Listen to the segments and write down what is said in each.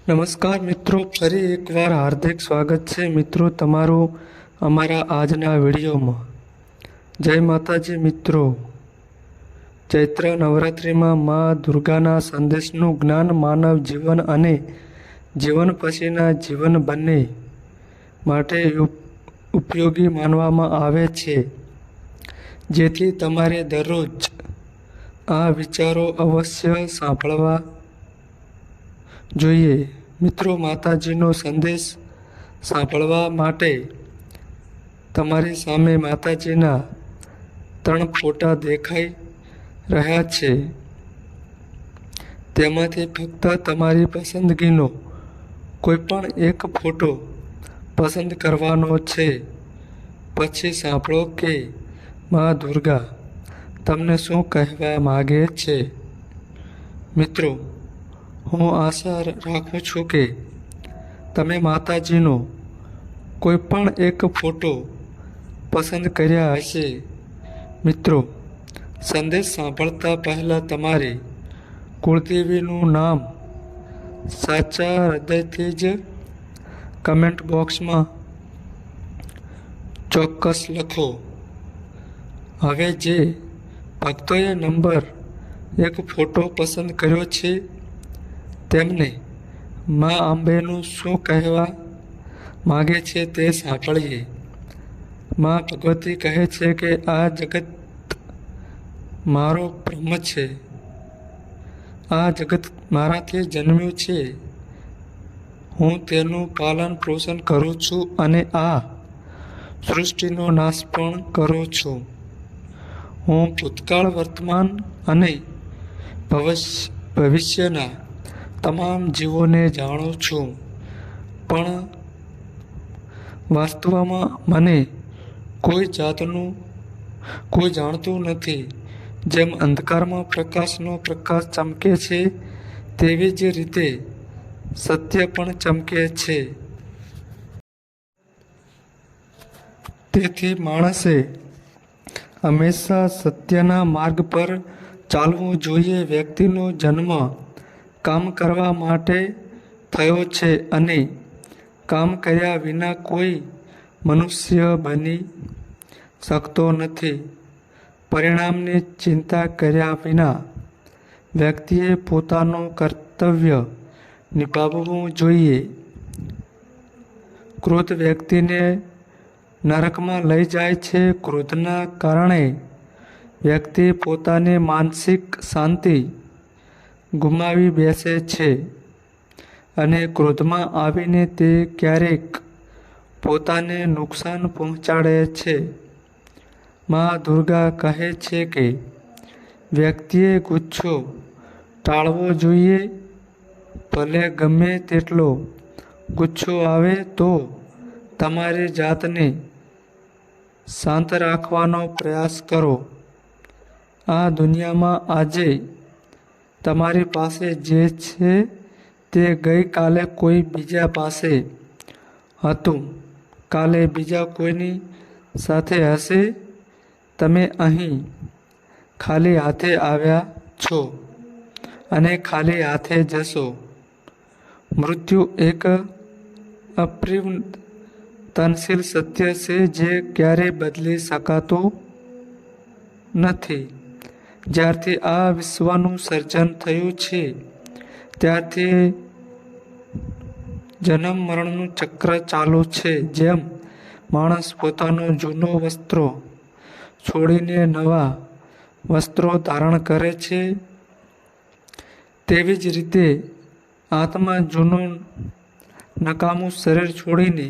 નમસ્કાર મિત્રો, ફરી એકવાર હાર્દિક સ્વાગત છે મિત્રો તમારું અમારા આજના વિડીયોમાં. જય માતાજી મિત્રો. ચૈત્ર નવરાત્રિમાં મા દુર્ગાના સંદેશનું જ્ઞાન માનવ જીવન અને જીવન પછીના જીવન બંને માટે ઉપયોગી માનવામાં આવે છે, જેથી તમારે દરરોજ આ વિચારો અવશ્ય સાંભળવા જોઈએ. મિત્રો, માતાજીનો સંદેશ સાંભળવા માટે તમારી સામે માતાજીના 3 ફોટા દેખાઈ રહ્યા છે. તેમાંથી ફક્ત તમારી પસંદગીનો કોઈ પણ એક ફોટો પસંદ કરવાનો છે. પછી સાંભળો કે મા દુર્ગા તમને શું કહેવા માગે છે. મિત્રો, હું આશા રાખું છું કે તમે માતાજીનો કોઈ પણ એક ફોટો પસંદ કર્યા હશે. મિત્રો, સંદેશ સાંભળતા પહેલાં તમારે કુળદેવીનું નામ સાચા હૃદયથી જ કમેન્ટ બોક્સમાં ચોક્કસ લખો. હવે જે ભક્તોએ નંબર 1 ફોટો પસંદ કર્યો છે તેમને મા અંબેનું શું કહેવા માગે છે તે સાંભળીએ. મા ભગવતી કહે છે કે આ જગત મારો બ્રહ્મ છે. આ જગત મારાથી જન્મ્યું છે. હું તેનું પાલન પોષણ કરું છું અને આ સૃષ્ટિનો નાશ પણ કરું છું. હું ભૂતકાળ, વર્તમાન અને ભવિષ્યના તમામ જીવોને જાણું છું, પણ વાસ્તવમાં મને કોઈ જાણતું નથી. જેમ અંધકારમાં પ્રકાશનો પ્રકાશ ચમકે છે, તેવી જ રીતે સત્ય પણ ચમકે છે. તેથી માણસે હંમેશા સત્યના માર્ગ પર ચાલવું જોઈએ. વ્યક્તિનો જન્મ કામ કરવા માટે થયો છે અને કામ કર્યા વિના કોઈ મનુષ્ય બની શકતો નથી. પરિણામની ચિંતા કર્યા વિના વ્યક્તિએ પોતાનું કર્તવ્ય નિભાવવું જોઈએ. ક્રોધ વ્યક્તિને નરકમાં લઈ જાય છે. ક્રોધના કારણે વ્યક્તિ પોતાની માનસિક શાંતિ ગુમાવી બેસે છે અને ક્રોધમાં આવીને તે ક્યારેક પોતાને નુકસાન પહોંચાડે છે. મા દુર્ગા કહે છે કે વ્યક્તિએ ગુસ્સો ટાળવો જોઈએ. ભલે ગમે તેટલો ગુસ્સો આવે તો તમારી જાતને શાંત રાખવાનો પ્રયાસ કરો. આ દુનિયામાં આજે તમારી પાસે જે છે તે ગઈકાલે કોઈ બીજા પાસે હતું, કાલે બીજા કોઈની સાથે હશે. તમે અહીં ખાલી હાથે આવ્યા છો અને ખાલી હાથે જશો. મૃત્યુ એક અપરિવર્તનશીલ સત્ય છે જે ક્યારેય બદલી શકાતું નથી. જ્યારથી આ વિશ્વનું સર્જન થયું છે ત્યારથી જન્મ મરણનું ચક્ર ચાલુ છે. જેમ માણસ પોતાના જૂના વસ્ત્રો છોડીને નવા વસ્ત્રો ધારણ કરે છે, તેવી જ રીતે આત્મા જૂનું નકામું શરીર છોડીને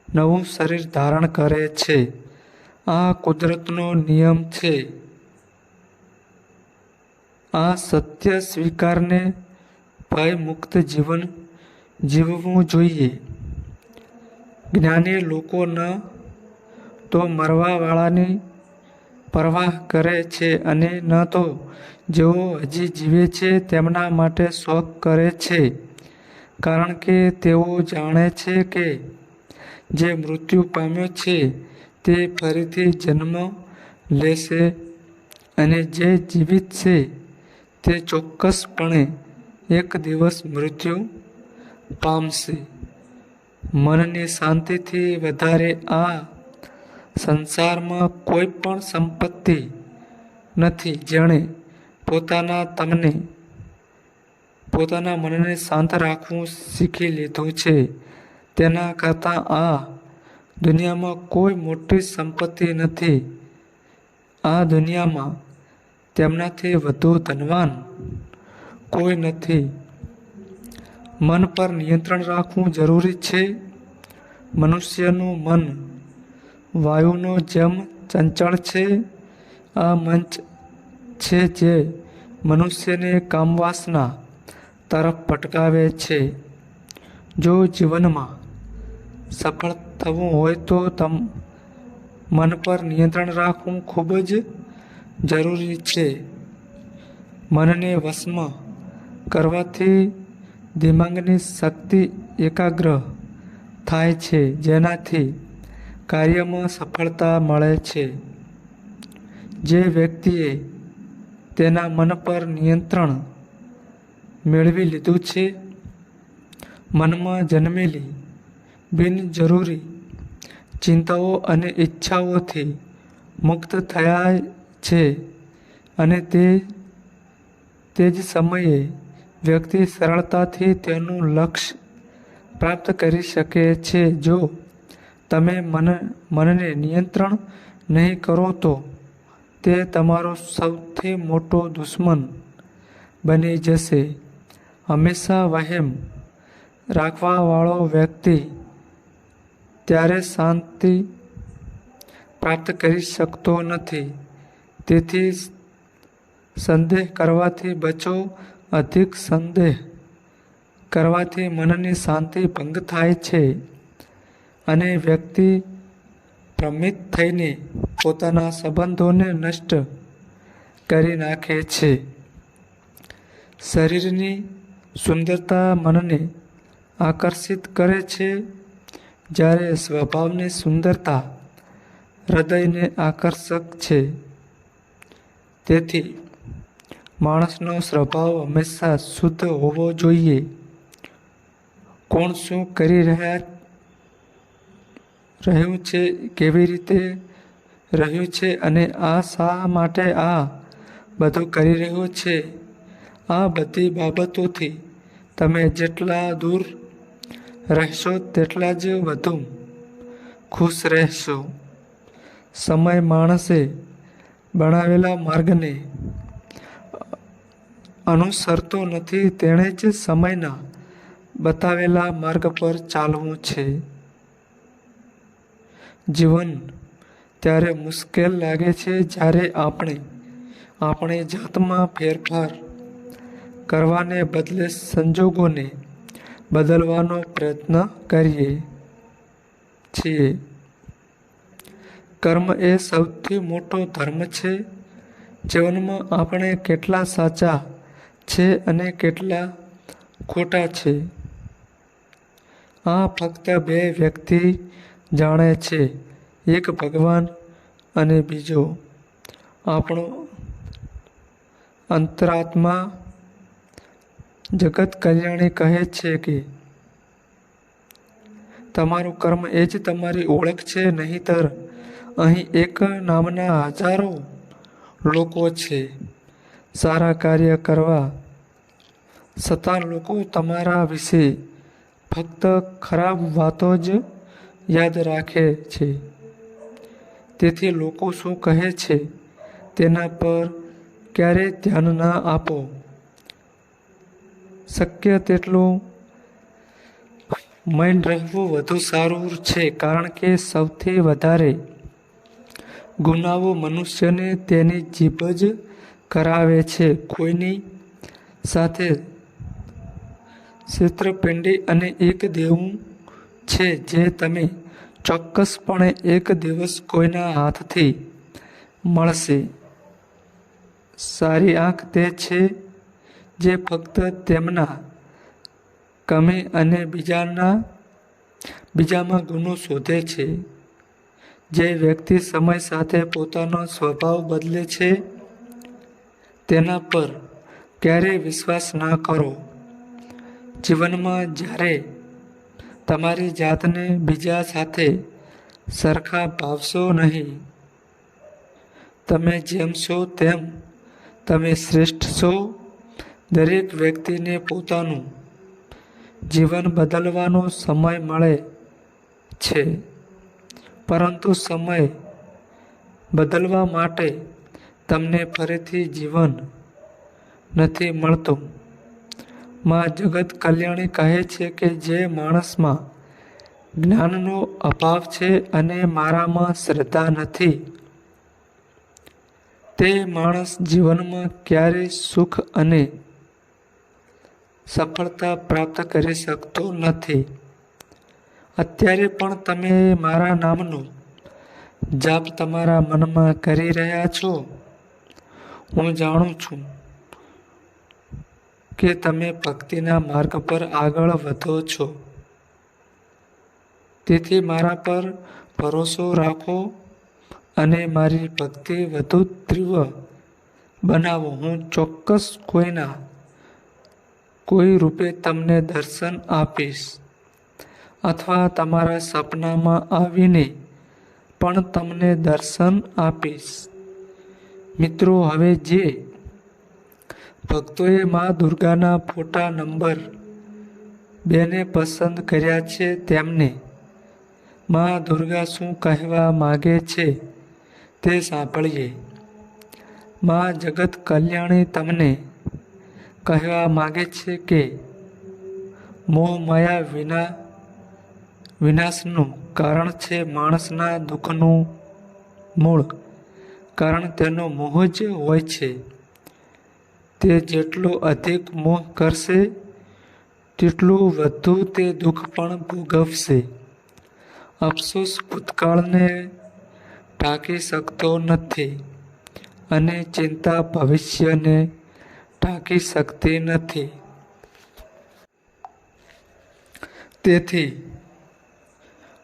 નવું શરીર ધારણ કરે છે. આ કુદરતનો નિયમ છે. આ સત્ય સ્વીકારને ભય મુક્ત જીવન જીવવું જોઈએ. જ્ઞાની લોકો ન તો મરવાવાળાની પરવાહ કરે છે અને ન તો જેઓ હજી જીવે છે તેમના માટે શોક કરે છે, કારણ કે તેઓ જાણે છે કે જે મૃત્યુ પામ્યો છે તે ફરીથી જન્મ લેશે અને જે જીવિત છે તે ચોક્કસપણે એક દિવસ મૃત્યુ પામશે. મનની શાંતિથી વધારે આ સંસારમાં કોઈ પણ સંપત્તિ નથી. જેણે પોતાના મનને શાંત રાખવું શીખી લીધું છે, તેના કરતાં આ દુનિયામાં કોઈ મોટી સંપત્તિ નથી. આ દુનિયામાં તેમનાથી વધુ ધનવાન કોઈ નથી. મન પર નિયંત્રણ રાખવું જરૂરી છે. મનુષ્યનું મન વાયુનો જેમ ચંચળ છે. આ મંચ છે જે મનુષ્યને કામવાસના તરફ ભટકાવે છે. જો જીવનમાં સફળ થવું હોય તો મન પર નિયંત્રણ રાખવું ખૂબ જ જરૂરી છે. મનને વશમાં કરવાથી દિમાગની શક્તિ એકાગ્ર થાય છે, જેનાથી કાર્યમાં સફળતા મળે છે. જે વ્યક્તિએ તેના મન પર નિયંત્રણ મેળવી લીધું છે, મનમાં જન્મેલી બિનજરૂરી ચિંતાઓ અને ઈચ્છાઓથી મુક્ત થયા છે, અને તે જ સમયે વ્યક્તિ સરળતાથી તેનું લક્ષ્ય પ્રાપ્ત કરી શકે છે. જો તમે મનને નિયંત્રણ નહીં કરો તો તે તમારો સૌથી મોટો દુશ્મન બની જશે. હંમેશા વહેમ રાખવાવાળો વ્યક્તિ ત્યારે શાંતિ પ્રાપ્ત કરી શકતો નથી. તેથી સંદેહ કરવાથી બચો. અધિક સંદેહ કરવાથી મનની શાંતિ ભંગ થાય છે અને વ્યક્તિ ભ્રમિત થઈને પોતાના સંબંધોને નષ્ટ કરી નાખે છે. શરીરની સુંદરતા મનને આકર્ષિત કરે છે, જ્યારે સ્વભાવની સુંદરતા હૃદયને આકર્ષક છે. તેથી માણસનો સ્વભાવ હંમેશા શુદ્ધ હોવો જોઈએ. કોણ શું કરી રહ્યું છે, કેવી રીતે રહ્યું છે અને આ શા માટે આ બધું કરી રહ્યું છે, આ બધી બાબતોથી તમે જેટલા દૂર રહેશો તેટલા જ વધુ ખુશ રહેશો. સમય માણસે બનાવેલા માર્ગને અનુસરતો નથી, તેણે જ સમયના બતાવેલા માર્ગ પર ચાલવું છે. જીવન ત્યારે મુશ્કેલ લાગે છે જ્યારે આપણે આપણી જાતમાં ફેરફાર કરવાને બદલે સંજોગોને બદલવાનો પ્રયત્ન કરીએ છીએ. કર્મ એ સૌથી મોટો ધર્મ છે. જીવનમાં આપણે કેટલા સાચા છે અને કેટલા ખોટા છે, આ ફક્ત બે વ્યક્તિ જાણે છે, એક ભગવાન અને બીજો આપણો અંતરાત્મા. જગત કલ્યાણી કહે છે કે તમારું કર્મ એ જ તમારી ઓળખ છે, નહીંતર અહીં એક નામના હજારો લોકો છે. સારા કાર્ય કરવા છતાં લોકો તમારા વિશે ફક્ત ખરાબ વાતો જ યાદ રાખે છે. તેથી લોકો શું કહે છે તેના પર ક્યારેય ધ્યાન ના આપો. શક્ય તેટલું મૌન રહેવું વધુ સારું છે, કારણ કે સૌથી વધારે ગુનાઓ મનુષ્યને તેની જીભ જ કરાવે છે. કોઈની સાથે છેતરપિંડી અને એક દેવું છે જે તમે ચોક્કસપણે એક દિવસ કોઈના હાથથી મળશે. સારી આંખ તે છે જે ફક્ત તેમના કમી અને બીજામાં ગુનો શોધે છે. જે વ્યક્તિ સમય સાથે પોતાનો સ્વભાવ બદલે છે તેના પર ક્યારેય વિશ્વાસ ના કરો. જીવનમાં જ્યારે તમારી જાતને બીજા સાથે સરખા ભાવશો નહીં. તમે જેમ છો તેમ તમે શ્રેષ્ઠ છો. દરેક વ્યક્તિને પોતાનું જીવન બદલવાનો સમય મળે છે, પરંતુ સમય બદલવા માટે તમને ફરીથી જીવન નથી મળતું. માં જગત કલ્યાણી કહે છે કે જે માણસમાં જ્ઞાનનો અભાવ છે અને મારામાં શ્રદ્ધા નથી, તે માણસ જીવનમાં ક્યારેય સુખ અને સફળતા પ્રાપ્ત કરી શકતો નથી. અત્યારે પણ તમે મારા નામનો જાપ તમારા મનમાં કરી રહ્યા છો. હું જાણું છું કે તમે ભક્તિના માર્ગ પર આગળ વધો છો. તેથી મારા પર ભરોસો રાખો અને મારી ભક્તિ વધુ તીવ્ર બનાવો. હું ચોક્કસ કોઈના કોઈ રૂપે તમને દર્શન આપીશ અથવા તમારા સપનામાં આવીને પણ તમને દર્શન આપીશ. મિત્રો, હવે જે ભક્તોએ મા દુર્ગાના ફોટા નંબર 2 ને પસંદ કર્યા છે તેમને મા દુર્ગા શું કહેવા માગે છે તે સાંભળીએ. મા જગત કલ્યાણી તમને કહેવા માગે છે કે મોહ માયા વિનાશનું કારણ છે. માણસના દુઃખનું મૂળ કારણ તેનો મોહ જ હોય છે. તે જેટલો અધિક મોહ કરશે તેટલું વધુ તે દુઃખ પણ ભોગવશે. અફસોસ ભૂતકાળને ઢાંકી શકતો નથી અને ચિંતા ભવિષ્યને ઢાંકી શકતી નથી. તેથી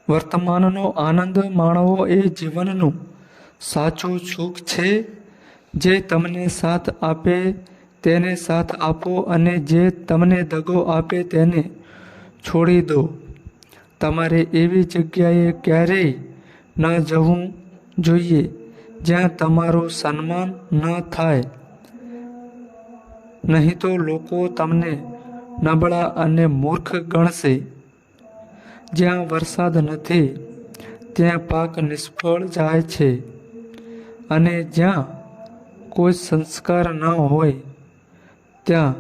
વર્તમાનનો આનંદ માણવો એ જીવનનું સાચું સુખ છે. જે તમને સાથ આપે તેને સાથ આપો અને જે તમને દગો આપે તેને છોડી દો. તમારે એવી જગ્યાએ ક્યારેય ન જવું જોઈએ જ્યાં તમારું સન્માન ન થાય. નહીં તો લોકો તમને નબળા અને મૂર્ખ ગણશે. જ્યાં વરસાદ નથી ત્યાં પાક નિષ્ફળ જાય છે અને જ્યાં કોઈ સંસ્કાર ન હોય ત્યાં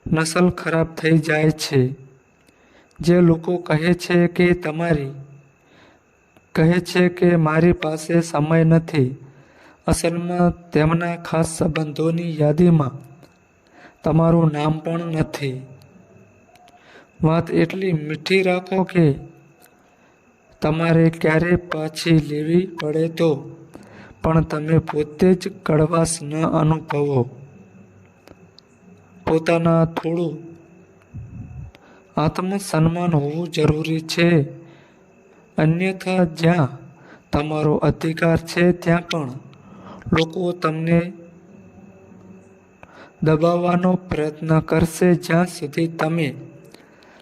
નસલ ખરાબ થઈ જાય છે. જે લોકો કહે છે કે મારી પાસે સમય નથી, અસલમાં તેમના ખાસ સંબંધોની યાદીમાં તમારું નામ પણ નથી. વાત એટલી મીઠી રાખો કે તમારે ક્યારે પાછી લેવી પડે તો પણ તમે પોતે જ કડવાશ ન અનુભવો. પોતાના થોડું આત્મસન્માન હોવું જરૂરી છે. અન્યથા જ્યાં તમારો અધિકાર છે ત્યાં પણ લોકો તમને દબાવવાનો પ્રયત્ન કરશે. જ્યાં સુધી તમે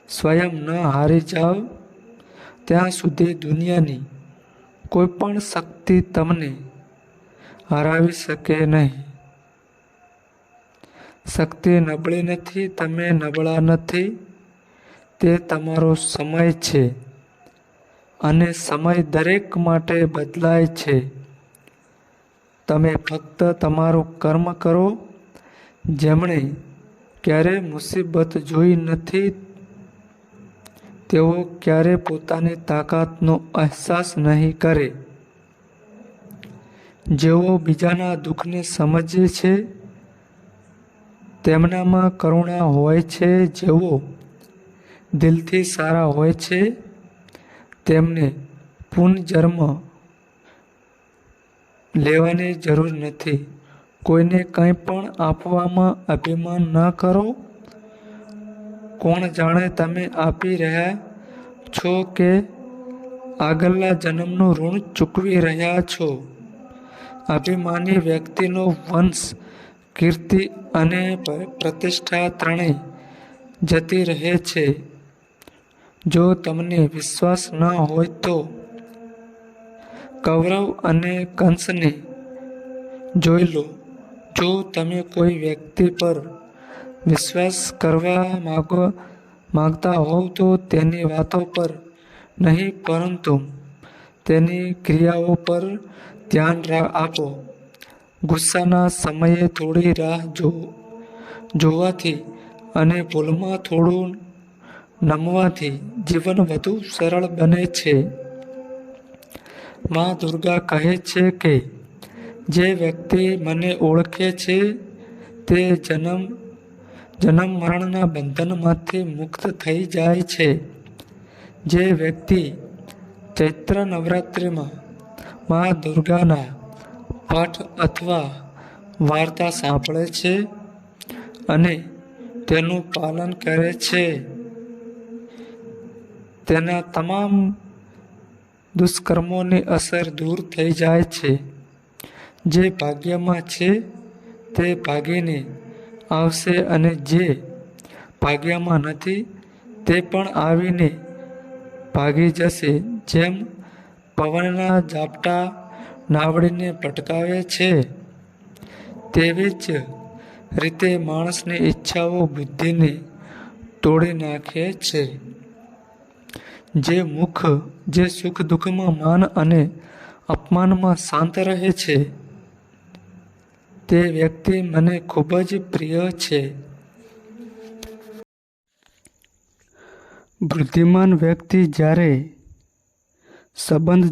સ્વયં ન હારી જાઓ ત્યાં સુધી દુનિયાની કોઈ પણ શક્તિ તમને હરાવી શકે નહીં. શક્તિ નબળી નથી, તમે નબળા નથી. તે તમારો સમય છે અને સમય દરેક માટે બદલાય છે. તમે ફક્ત તમારું કર્મ કરો. જેમણે ક્યારેય મુસીબત જોઈ નથી તેઓ ક્યારેય પોતાની તાકાતનો અહેસાસ નહીં કરે. જેઓ બીજાના દુઃખને સમજે છે તેમનામાં કરુણા હોય છે. જેઓ દિલથી સારા હોય છે તેમને પુનર્જન્મ લેવાની જરૂર નથી. કોઈને કંઈ પણ આપવામાં અભિમાન ન કરો. કોણ જાણે તમે આપી રહ્યા છો કે આગલા જન્મનું ઋણ ચૂકવી રહ્યા છો. અભિમાની વ્યક્તિનો વંશ, કીર્તિ અને પ્રતિષ્ઠા ત્રણેય જતી રહે છે. જો તમને વિશ્વાસ ન હોય તો કૌરવ અને કંસને જોઈ લો. જો તમે કોઈ વ્યક્તિ પર વિશ્વાસ કરવા માંગતા હોવ તો તેની વાતો પર નહીં પરંતુ તેની ક્રિયાઓ પર ધ્યાન આપો. ગુસ્સાના સમયે થોડી રાહ જોવાથી અને ભૂલમાં થોડું નમવાથી જીવન વધુ સરળ બને છે. માં દુર્ગા કહે છે કે જે વ્યક્તિ મને ઓળખે છે તે જન્મ મરણના બંધનમાંથી મુક્ત થઈ જાય છે. જે વ્યક્તિ ચૈત્ર નવરાત્રિમાં માં દુર્ગાના પાઠ અથવા વાર્તા સાંભળે છે અને તેનું પાલન કરે છે, તેના તમામ દુષ્કર્મોની અસર દૂર થઈ જાય છે. જે ભાગ્યમાં છે તે ભાગીને આવશે અને જે ભાગ્યમાં નથી તે પણ આવીને ભાગી જશે. જેમ પવનના ઝાપટા નાવડીને ભટકાવે છે તેવી જ રીતે માણસની ઈચ્છાઓ બુદ્ધિને તોડી નાખે છે. જે સુખ દુઃખમાં માન અને અપમાનમાં શાંત રહે છે તે વ્યક્તિ મને ખૂબ જ પ્રિય છે. બુદ્ધિમાન વ્યક્તિ જ્યારે સંબંધ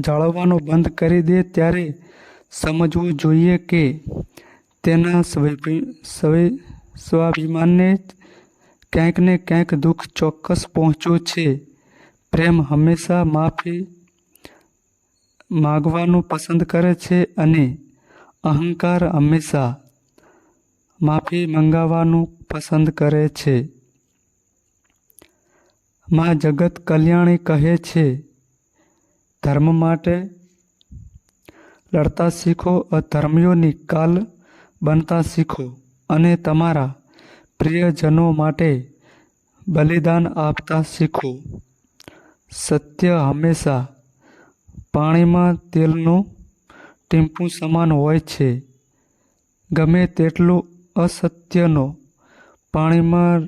જાળવવાનો બંધ કરી દે ત્યારે સમજવું જોઈએ કે તેના સ્વાભિમાનને ક્યાંક ને ક્યાંક દુઃખ ચોક્કસ પહોંચ્યું છે. પ્રેમ હંમેશા માફી માગવાનું પસંદ કરે છે અને અહંકાર હંમેશા માફી મંગાવવાનું પસંદ કરે છે. માં જગત કલ્યાણી કહે છે ધર્મ માટે લડતા શીખો, અધર્મીઓની કાલ બનતા શીખો અને તમારા પ્રિયજનો માટે બલિદાન આપતા શીખો. સત્ય હંમેશા પાણીમાં તેલનું ટીપું સમાન હોય છે. ગમે તેટલું અસત્યનો પાણીમાં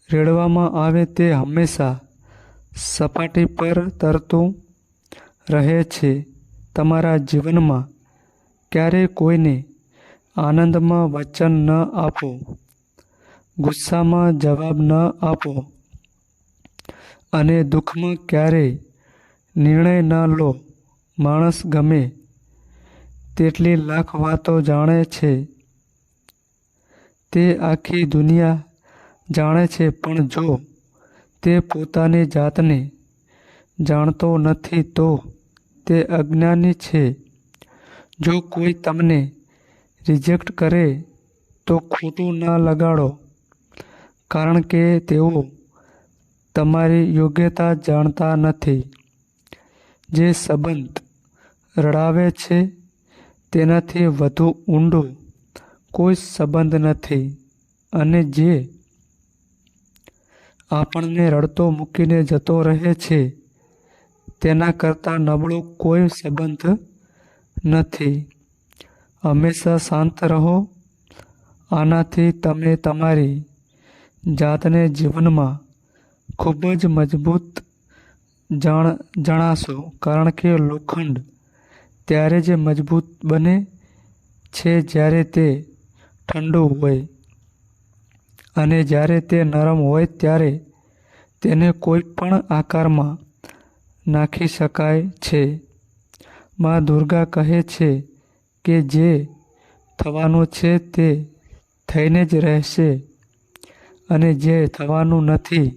રેડવામાં આવે તે હંમેશા સપાટી પર તરતું રહે છે. તમારા જીવનમાં ક્યારેય કોઈને આનંદમાં વચન ન આપો, ગુસ્સામાં જવાબ ન આપો અને દુઃખમાં ક્યારેય નિર્ણય ન લો. માણસ ગમે તેટલી લાખ વાતો જાણે છે, તે આખી દુનિયા જાણે છે, પણ જો તે પોતાની જાતને જાણતો નથી તો તે અજ્ઞાની છે. જો કોઈ તમને રિજેક્ટ કરે તો ખોટું ના લગાડો, કારણ કે તેઓ તમારી યોગ્યતા જાણતા નથી. જે સંબંધ રડાવે છે તેનાથી વધુ ઊંડો કોઈ સંબંધ નથી અને જે આપણને રડતો મૂકીને જતો રહે છે તેના કરતાં નબળો કોઈ સંબંધ નથી. હંમેશા શાંત રહો. આનાથી તમે તમારી જાતને જીવનમાં ખૂબ જ મજબૂત જણાશો, કારણ કે લોખંડ ત્યારે જ મજબૂત બને છે જ્યારે તે ઠંડુ હોય અને જ્યારે તે નરમ હોય ત્યારે તેને કોઈ પણ આકારમાં નાખી શકાય છે. માં દુર્ગા કહે છે કે જે થવાનું છે તે થઈને જ રહેશે અને જે થવાનું નથી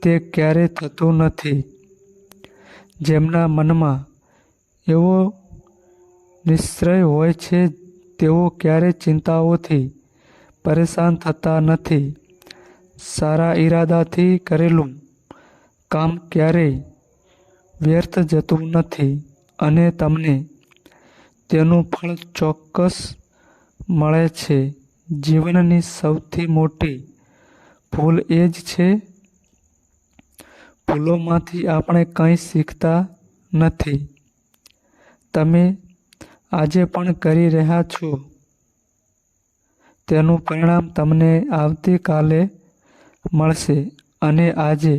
તે ક્યારેય થતું નથી. જેમના મનમાં એવો નિશ્ચય હોય છે તેઓ ક્યારેય ચિંતાઓથી પરેશાન થતા નથી. સારા ઈરાદાથી કરેલું કામ ક્યારેય વ્યર્થ જતું નથી અને તમને તેનું ફળ ચોક્કસ મળે છે. જીવનની સૌથી મોટી ભૂલ એ જ છે. ભૂલોમાંથી આપણે કંઈ શીખતા નથી. તમે આજે પણ કરી રહ્યા છો તેનું પરિણામ તમને આવતીકાલે મળશે. અને આજે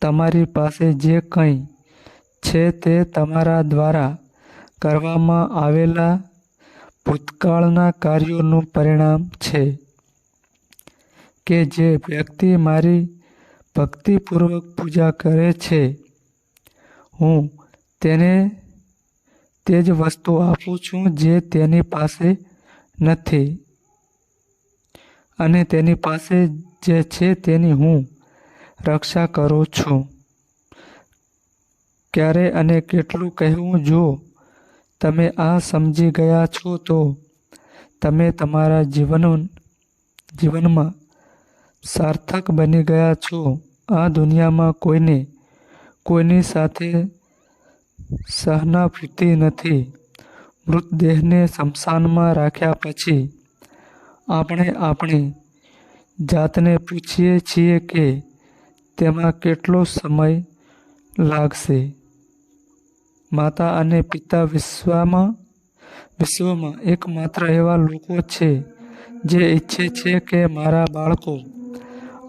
તમારી પાસે જે કંઈ છે તે તમારા દ્વારા કરવામાં આવેલા ભૂતકાળના કાર્યોનું પરિણામ છે. કે જે વ્યક્તિ મારી ભક્તિપૂર્વક પૂજા કરે છે, હું તેને તે જ વસ્તુ આપું છું જે તેની પાસે નથી, અને તેની પાસે જે છે તેની હું રક્ષા કરું છું. ક્યારે અને કેટલું કહેવું? જો તમે આ સમજી ગયા છો તો તમે તમારા જીવનમાં સાર્થક બની ગયા છો. આ દુનિયામાં કોઈને કોઈની સાથે સહાનુભૂતિ નથી. મૃતદેહને સ્મશાનમાં રાખ્યા પછી આપણે આપણી જાતને પૂછીએ છીએ કે તેમાં કેટલો સમય લાગશે. માતા અને પિતા વિશ્વમાં એકમાત્ર એવા લોકો છે જે ઈચ્છે છે કે મારા બાળકો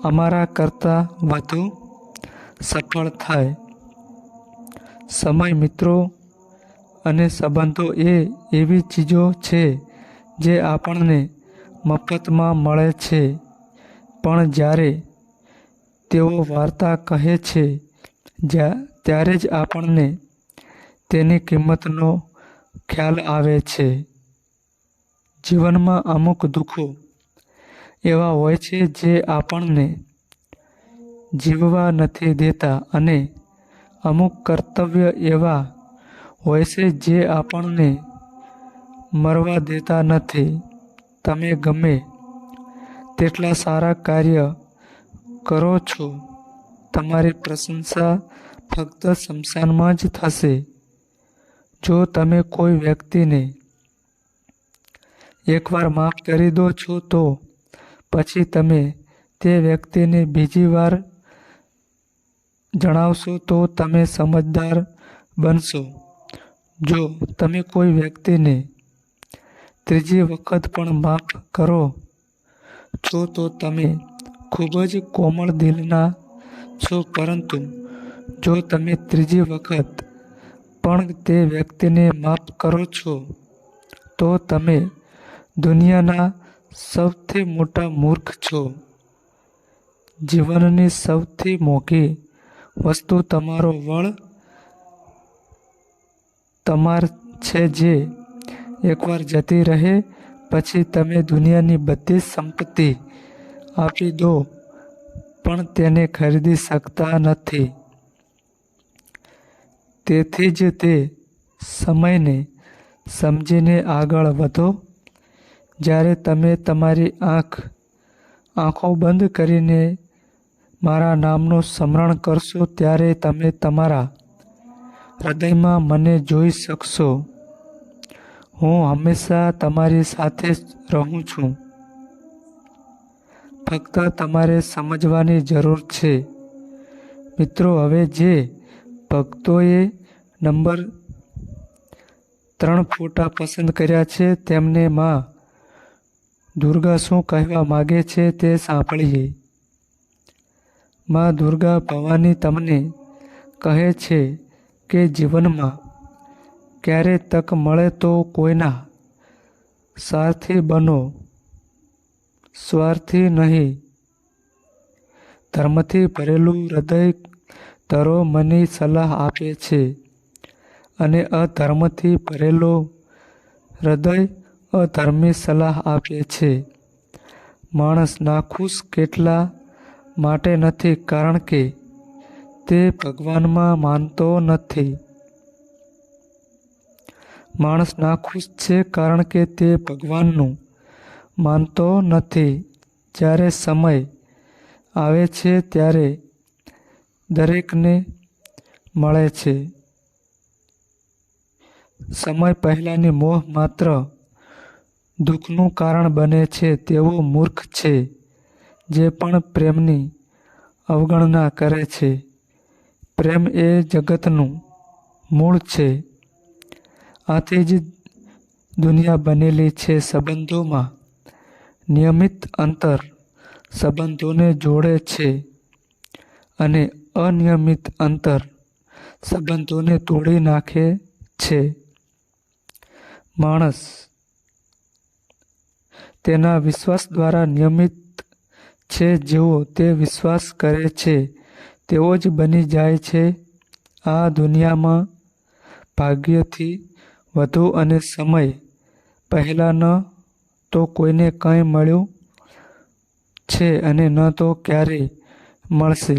અમારા કરતાં વધુ સફળ થાય. સમય, મિત્રો અને સંબંધો એ એવી ચીજો છે જે આપણને મફતમાં મળે છે, પણ જ્યારે તેઓ વાર્તા કહે છે ત્યારે જ આપણને તેની કિંમતનો ખ્યાલ આવે છે. જીવનમાં અમુક દુઃખો એવા હોય છે જે આપણને જીવવા નથી દેતા, અને અમુક કર્તવ્ય એવા હોય છે જે આપણને મરવા દેતા નથી. તમે ગમે તેટલા સારા કાર્ય કરો છો, તમારી પ્રશંસા ફક્ત સ્મશાનમાં જ થશે. જો તમે કોઈ વ્યક્તિને એકવાર માફ કરી દો છો તો પછી તમે તે વ્યક્તિને બીજી વાર જણાવશો તો તમે સમજદાર બનશો. જો તમે કોઈ વ્યક્તિને ત્રીજી વખત પણ માફ કરો છો તો તમે ખૂબ જ કોમળ દિલના છો, પરંતુ જો તમે ત્રીજી વખત પણ તે વ્યક્તિને માફ કરો છો તો તમે દુનિયાના સૌથી મોટા મૂર્ખ છો. જીવનની સૌથી મોંઘી વસ્તુ તમાર છે જે એકવાર જતી રહે પછી તમે દુનિયાની બધી સંપત્તિ આપી દો પણ તેને ખરીદી શકતા નથી. તેથી જ તે સમયને સમજીને આગળ વધો. જ્યારે તમે તમારી આંખો બંધ કરીને મારા નામનું સ્મરણ કરશો ત્યારે તમે તમારા હૃદયમાં મને જોઈ શકશો. હું હંમેશા તમારી સાથે જ રહું છું. ફક્ત તમારે સમજવાની જરૂર છે. મિત્રો, હવે જે ભક્તોએ નંબર 3 ફોટા પસંદ કર્યા છે તેમને માં દુર્ગા શું કહેવા માગે છે તે સાંભળીએ. માં દુર્ગા ભવાની તમને કહે છે કે જીવનમાં ક્યારે તક મળે તો કોઈના સારથી બનો, સ્વાર્થી નહીં. ધર્મથી ભરેલું હૃદય ધરો મની સલાહ આપે છે, અને અધર્મથી ભરેલો હૃદય અધર્મી સલાહ આપે છે. માણસ નાખુશ કેટલા માટે નથી? કારણ કે તે ભગવાનમાં માનતો નથી. માણસ નાખુશ છે કારણ કે તે ભગવાનનું માનતો નથી. જ્યારે સમય આવે છે ત્યારે દરેકને મળે છે. સમય પહેલાંની મોહ માત્ર દુઃખનું કારણ બને છે. તેઓ મૂર્ખ છે જે પણ પ્રેમની અવગણના કરે છે. પ્રેમ એ જગતનું મૂળ છે. આથી જ દુનિયા બનેલી છે. સંબંધોમાં નિયમિત અંતર સંબંધોને જોડે છે અને અનિયમિત અંતર સંબંધોને તોડી નાખે છે. માણસ તેના વિશ્વાસ દ્વારા નિયમિત છે. જેઓ તે વિશ્વાસ કરે છે તેઓ જ બની જાય છે. આ દુનિયામાં ભાગ્યથી વધુ અને સમય પહેલાં ન તો કોઈને કંઈ મળ્યું છે અને ન તો ક્યારેય મળશે.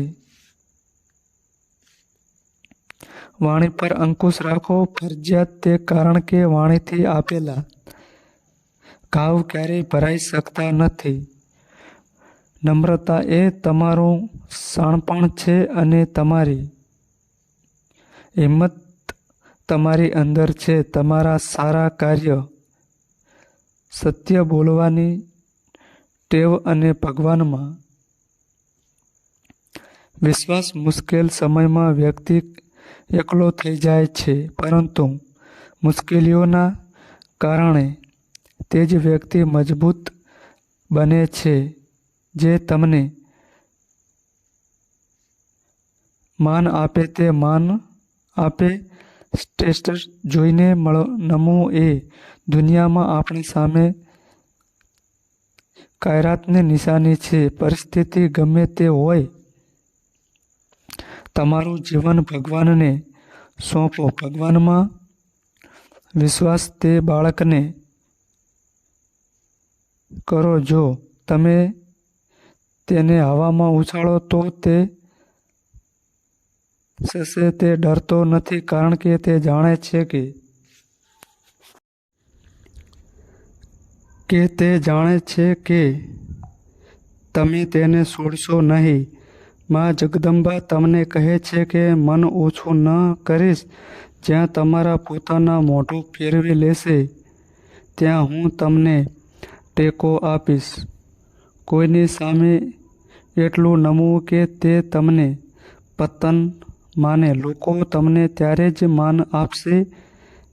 વાણી પર અંકુશ રાખવો ફરજિયાત તે કારણ કે વાણીથી આપેલા ઘાવ ક્યારેય ભરાઈ શકતા નથી. નમ્રતા એ તમારું શાણપણ છે અને તમારી હિંમત તમારી અંદર છે. તમારા સારા કાર્ય, સત્ય બોલવાની ટેવ અને ભગવાનમાં વિશ્વાસ. મુશ્કેલ સમયમાં વ્યક્તિ એકલો થઈ જાય છે, પરંતુ મુશ્કેલીઓના કારણે તે જ વ્યક્તિ મજબૂત બને છે. જે તમને માન આપે તે માન આપે. સ્ટેટસ જોઈને નમવું એ દુનિયામાં આપણી સામે કાયરાતની નિશાની છે. પરિસ્થિતિ ગમે તે હોય, તમારું જીવન ભગવાનને સોંપો. ભગવાનમાં વિશ્વાસ તે બાળકને કરો. જો તમે તેને હવામાં ઉછાળો તો તે થશે. તે ડરતો નથી કારણ કે તે જાણે છે કે તમે તેને છોડશો નહીં. માં જગદંબા તમને કહે છે કે મન ઓછું ન કરીશ. જ્યાં તમારા પોતાના મોઢું ફેરવી લેશે ત્યાં હું તમને ટેકો આપીશ. કોઈની સામે એટલું નમવું કે તે તમને પતન માને. લોકો તમને ત્યારે જ માન આપશે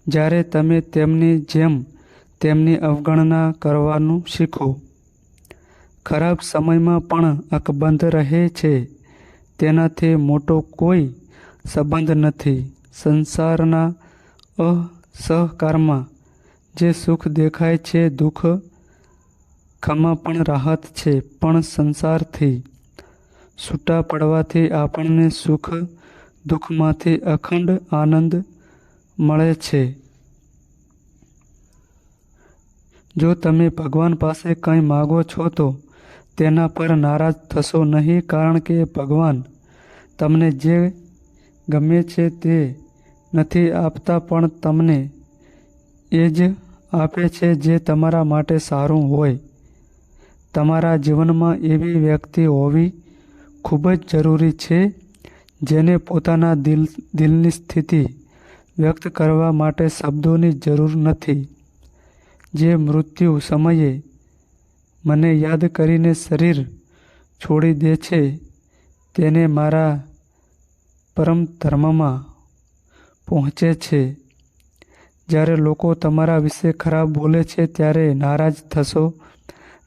જ્યારે તમે તેમની જેમ તેમની અવગણના કરવાનું શીખો. ખરાબ સમયમાં પણ અકબંધ રહે છે તેનાથી મોટો કોઈ સંબંધ નથી. સંસારના અસહકારમાં જે સુખ દેખાય છે, દુઃખ ખમા પણ રાહત છે. પણ સંસારથી છૂટા પડવાથી આપણને સુખ દુઃખમાંથી અખંડ આનંદ મળે છે. જો તમે ભગવાન પાસે કંઈ માગો છો તો તેના પર નારાજ થશો નહીં, કારણ કે ભગવાન તમને જે ગમે છે તે નથી આપતા, પણ તમને એ જ આપે છે જે તમારા માટે સારું હોય. તમારા જીવનમાં એવી વ્યક્તિ હોવી ખૂબ જ જરૂરી છે જેને પોતાના દિલની સ્થિતિ વ્યક્ત કરવા માટે શબ્દોની જરૂર નથી. જે મૃત્યુ સમયે મને યાદ કરીને શરીર છોડી દે છે તેને મારા પરમ ધર્મમાં પહોંચે છે. જ્યારે લોકો તમારા વિશે ખરાબ બોલે છે ત્યારે નારાજ થશો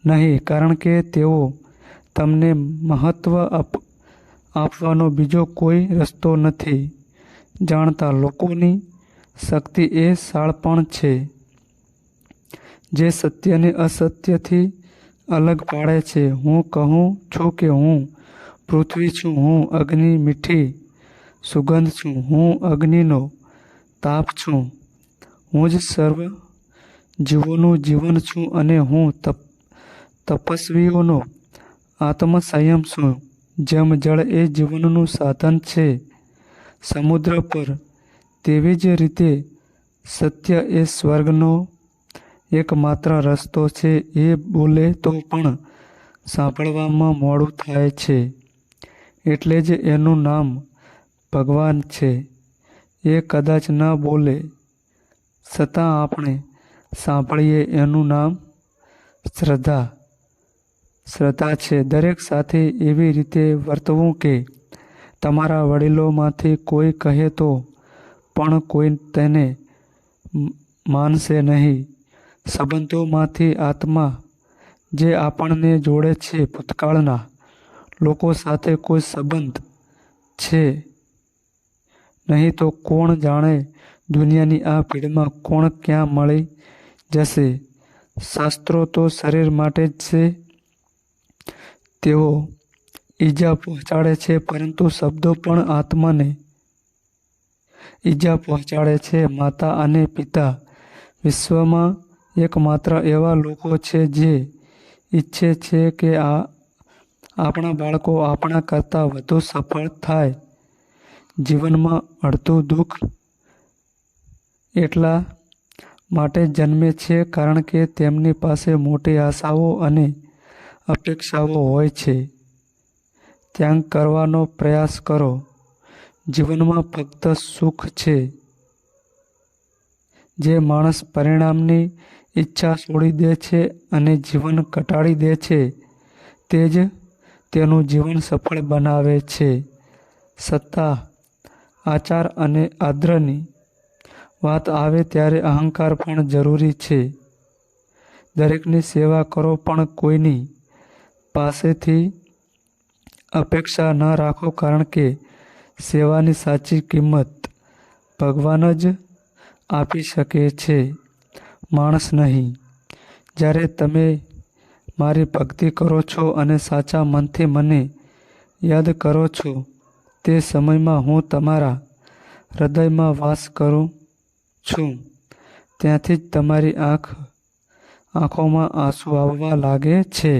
નહીં, કારણ કે તેઓ તમને મહત્વ આપવાનો બીજો કોઈ રસ્તો નથી જાણતા. લોકોની શક્તિ એ શાણપણ છે જે સત્યને અસત્યથી અલગ પાડે છે. હું કહું છું કે હું પૃથ્વી છું, હું અગ્નિ મીઠી સુગંધ છું, હું અગ્નિનો તાપ છું, હું જ સર્વ જીવોનું જીવન છું અને હું તપસ્વીઓનો આત્મસંયમ છું. જેમ જળ એ જીવનનું સાધન છે સમુદ્ર પર, તેવી જ રીતે સત્ય એ સ્વર્ગનો એકમાત્ર રસ્તો છે. એ બોલે તો પણ સાંભળવામાં મોડું થાય છે, એટલે જ એનું નામ ભગવાન છે. એ કદાચ ન બોલે છતાં આપણે સાંભળીએ એનું નામ શ્રદ્ધા. શ્રદ્ધા છે. દરેક સાથે એવી રીતે વર્તવું કે તમારા વડીલોમાંથી કોઈ કહે તો પણ કોઈ તેને માનશે નહીં. સંબંધોમાંથી આત્મા જે આપણને જોડે છે, ભૂતકાળના લોકો સાથે કોઈ સંબંધ છે નહીં તો કોણ જાણે દુનિયાની આ ભીડમાં કોણ ક્યાં મળી જશે. શાસ્ત્રો તો શરીર માટે જ છે. તેઓ ઈજા પહોંચાડે છે, પરંતુ શબ્દો પણ આત્માને ઈજા પહોંચાડે છે. માતા અને પિતા વિશ્વમાં એકમાત્ર એવા લોકો છે જે ઈચ્છે છે કે આપણા બાળકો આપણા કરતાં વધુ સફળ થાય. જીવનમાં અડધું દુઃખ એટલા માટે જન્મે છે કારણ કે તેમની પાસે મોટી આશાઓ અને અપેક્ષાઓ હોય છે. ત્યાગ કરવાનો પ્રયાસ કરો. જીવનમાં ફક્ત સુખ છે. જે માણસ પરિણામની ઈચ્છા છોડી દે છે અને જીવન ઘટાડી દે છે તે જ તેનું જીવન સફળ બનાવે છે. સત્તા, આચાર અને આદરની વાત આવે ત્યારે અહંકાર પણ જરૂરી છે. દરેકની સેવા કરો પણ કોઈની પાસેથી અપેક્ષા ન રાખો કારણ કે સેવાની સાચી કિંમત ભગવાન જ આપી શકે છે, માણસ નહીં. જ્યારે તમે મારી ભક્તિ કરો છો અને સાચા મનથી મને યાદ કરો છો તે સમયમાં હું તમારા હૃદયમાં વાસ કરું છું. ત્યાંથી જ તમારી આંખોમાં આંસુ આવવા લાગે છે.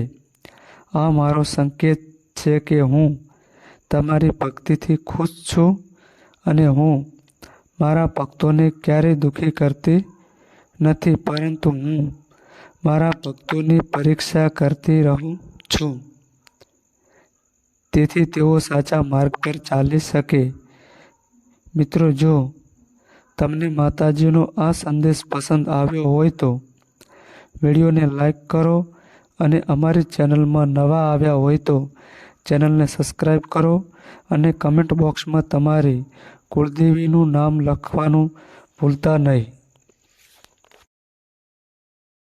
આ મારો સંકેત છે કે હું તમારી ભક્તિથી ખુશ છું અને હું મારા ભક્તોને ક્યારેય દુઃખી કરતી નથી, પરંતુ હું મારા ભક્તોની પરીક્ષા કરતી રહું છું, તેથી તેઓ સાચા માર્ગ પર ચાલી શકે. મિત્રો, જો તમને માતાજીનો આ સંદેશ પસંદ આવ્યો હોય તો વિડીયોને લાઈક કરો અને અમારી ચેનલમાં નવા આવ્યા હોય તો ચેનલને સબસ્ક્રાઈબ કરો અને કમેન્ટ બોક્સમાં તમારી કુળદેવીનું નામ લખવાનું ભૂલતા નહીં.